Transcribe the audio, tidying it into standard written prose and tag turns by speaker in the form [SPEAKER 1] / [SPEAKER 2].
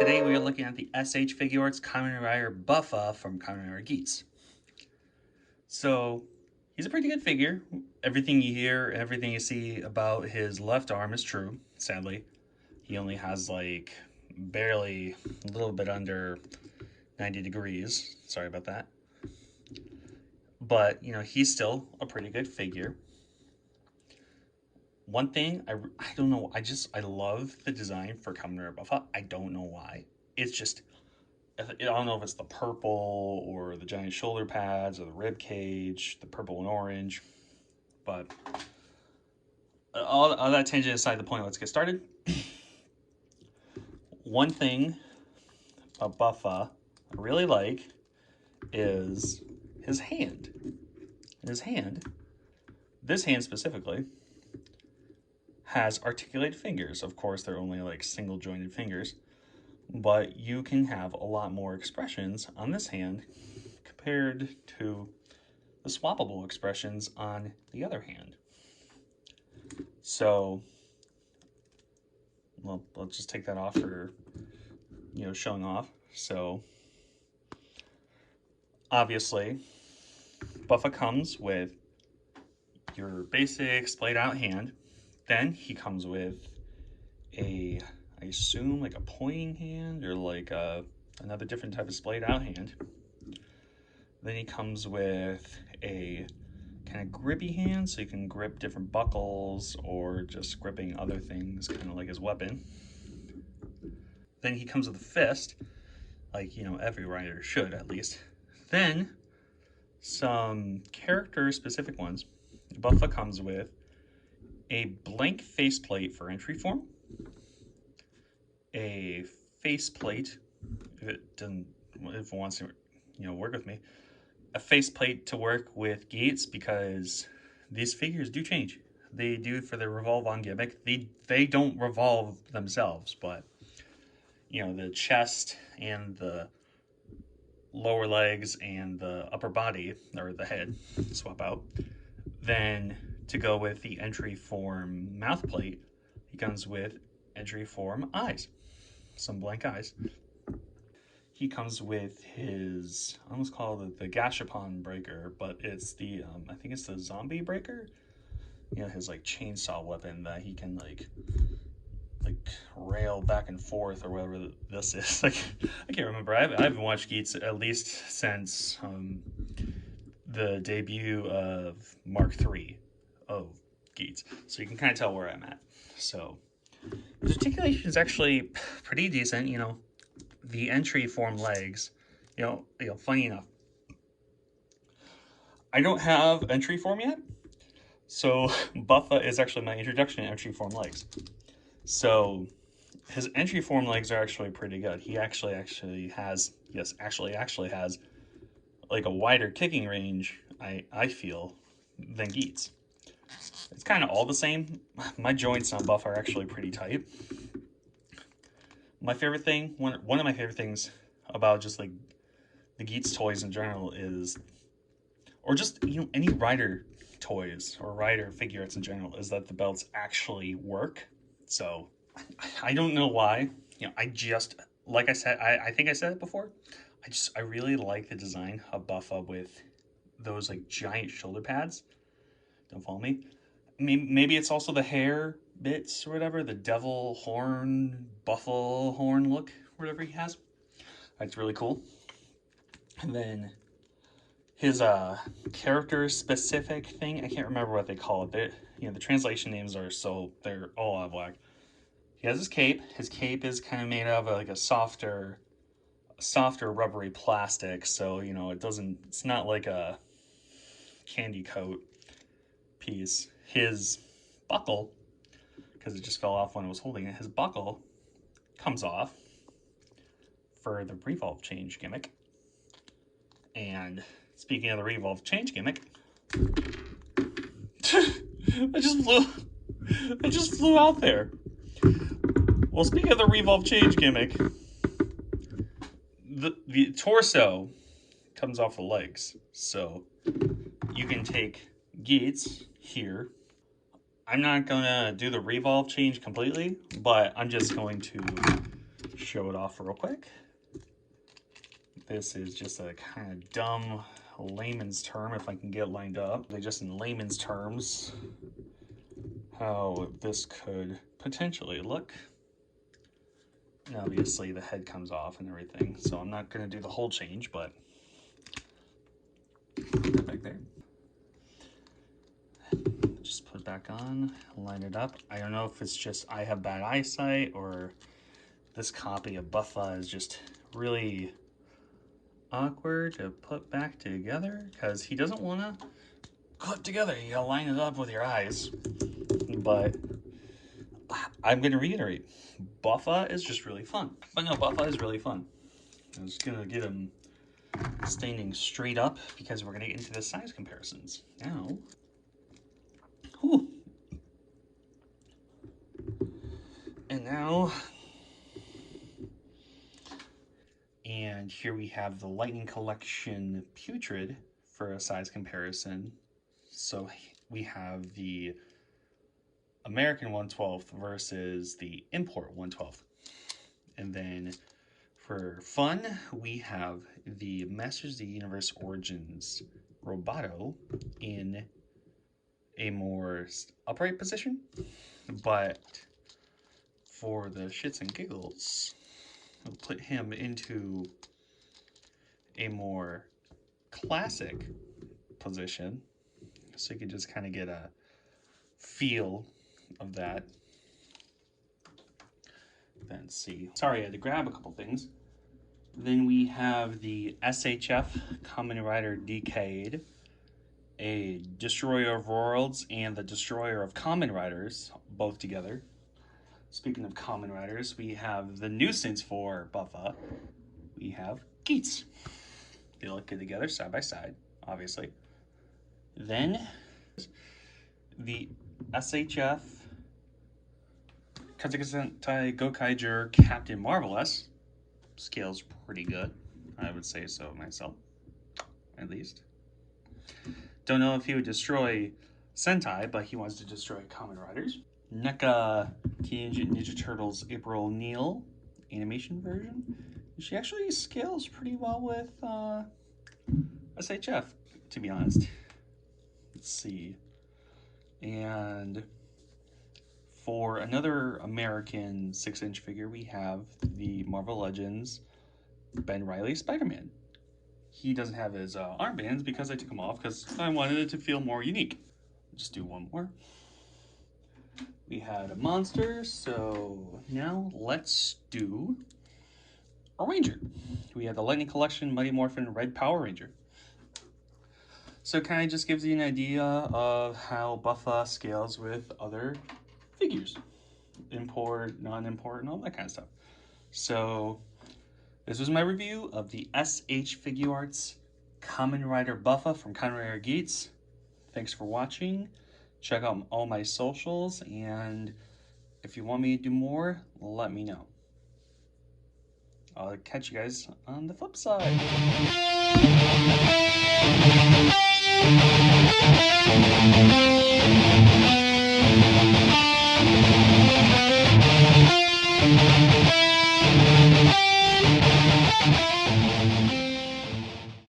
[SPEAKER 1] Today we are looking at the SH Figure Arts Kamen Rider Buffa from Kamen Rider Geats. So, he's a pretty good figure. Everything you hear, everything you see about his left arm is true, sadly. He only has like barely a little bit under 90 degrees. Sorry about that. But, he's still a pretty good figure. One thing, I don't know, I love the design for Kamen Rider Buffa. I don't know why. It's just, I don't know if it's the purple or the giant shoulder pads or the rib cage, the purple and orange, but all that tangent aside, the point, let's get started. One thing about Buffa I really like is his hand. His hand, this hand specifically, has articulated fingers. Of course, they're only like single jointed fingers, but you can have a lot more expressions on this hand compared to the swappable expressions on the other hand. So, well, let's just take that off for, showing off. So, obviously, Buffa comes with your basic splayed out hand. Then he comes with I assume like a pointing hand or like another different type of splayed out hand. Then he comes with a kind of grippy hand, so you can grip different buckles or just gripping other things, kind of like his weapon. Then he comes with a fist, like, every rider should at least. Then some character-specific ones. Buffa comes with a blank faceplate for entry form, a faceplate, if it wants to, work with me, a faceplate to work with Geats, because these figures do change. They do for the revolve-on gimmick. They don't revolve themselves, but the chest and the lower legs and the upper body, or the head, swap out. Then to go with the entry form mouth plate, he comes with entry form eyes, some blank eyes. He comes with his, I almost call it the Gashapon breaker, but it's the, I think it's the zombie breaker. His like chainsaw weapon that he can like rail back and forth, or whatever this is. Like, I can't remember. I haven't watched Geats at least since the debut of Mark III of Geats, so you can kind of tell where I'm at. So his articulation is actually pretty decent. The entry form legs, funny enough, I don't have entry form yet, so Buffa is actually my introduction to entry form legs. So his entry form legs are actually pretty good. He actually has, yes, actually has like a wider kicking range, I feel, than Geats. It's kind of all the same. My joints on Buffa are actually pretty tight. My favorite thing, one of my favorite things about just like the Geats toys in general is, or just any rider toys or rider figure arts in general, is that the belts actually work. So I don't know why. I just, like I said, I think I said it before, I really like the design of Buffa with those like giant shoulder pads. Don't follow me? Maybe it's also the hair bits or whatever, the devil horn, buffalo horn look, whatever he has. That's really cool. And then his character specific thing, I can't remember what they call it. The translation names they're all out of whack. He has his cape. His cape is kind of made of like a softer rubbery plastic, so it's not like a candy coat piece. His buckle, because it just fell off when I was holding it, his buckle comes off for the revolve change gimmick. And speaking of the revolve change gimmick, I just flew out there. Well, speaking of the revolve change gimmick, the torso comes off the legs. So you can take Geats here. I'm not going to do the revolve change completely, but I'm just going to show it off real quick. This is just a kind of dumb layman's term, if I can get it lined up. They just in layman's terms, how this could potentially look. And obviously the head comes off and everything, so I'm not going to do the whole change, but put that back there. Just put it back on, line it up. I don't know if it's just I have bad eyesight or this copy of Buffa is just really awkward to put back together because he doesn't want to clip together. You gotta line it up with your eyes. But I'm gonna reiterate, Buffa is just really fun. But no, Buffa is really fun. I'm just gonna get him standing straight up because we're gonna get into the size comparisons now. Whew. And now, and here we have the Lightning Collection Putrid for a size comparison. So we have the American 1/12 versus the import 1/12. And then for fun, we have the Masters of the Universe Origins Roboto in a more upright position. But for the shits and giggles, we'll put him into a more classic position so you can just kind of get a feel of that. Then see. Sorry, I had to grab a couple things. Then we have the SHF Kamen Rider Decade, a Destroyer of Worlds and the Destroyer of Kamen Riders, both together. Speaking of Kamen Riders, we have the nuisance for Buffa. We have Geats. They look good together, side by side, obviously. Then the SHF Kazakusentai Gokaiger Captain Marvelous. Scale's pretty good. I would say so myself, at least. Don't know if he would destroy Sentai, but he wants to destroy Kamen Riders. NECA Teenage Ninja Turtles April O'Neil animation version. She actually scales pretty well with SHF, to be honest. Let's see. And for another American 6-inch figure, we have the Marvel Legends Ben Reilly Spider-Man. He doesn't have his armbands because I took them off because I wanted it to feel more unique. Just do one more. We had a monster, so now let's do a Ranger. We have the Lightning Collection Mighty Morphin Red Power Ranger. So it kind of just gives you an idea of how Buffa scales with other figures. Import, non-import, and all that kind of stuff. So this was my review of the SH Figuarts Kamen Rider Buffa from Kamen Rider Geats. Thanks for watching. Check out all my socials, and if you want me to do more, let me know. I'll catch you guys on the flip side.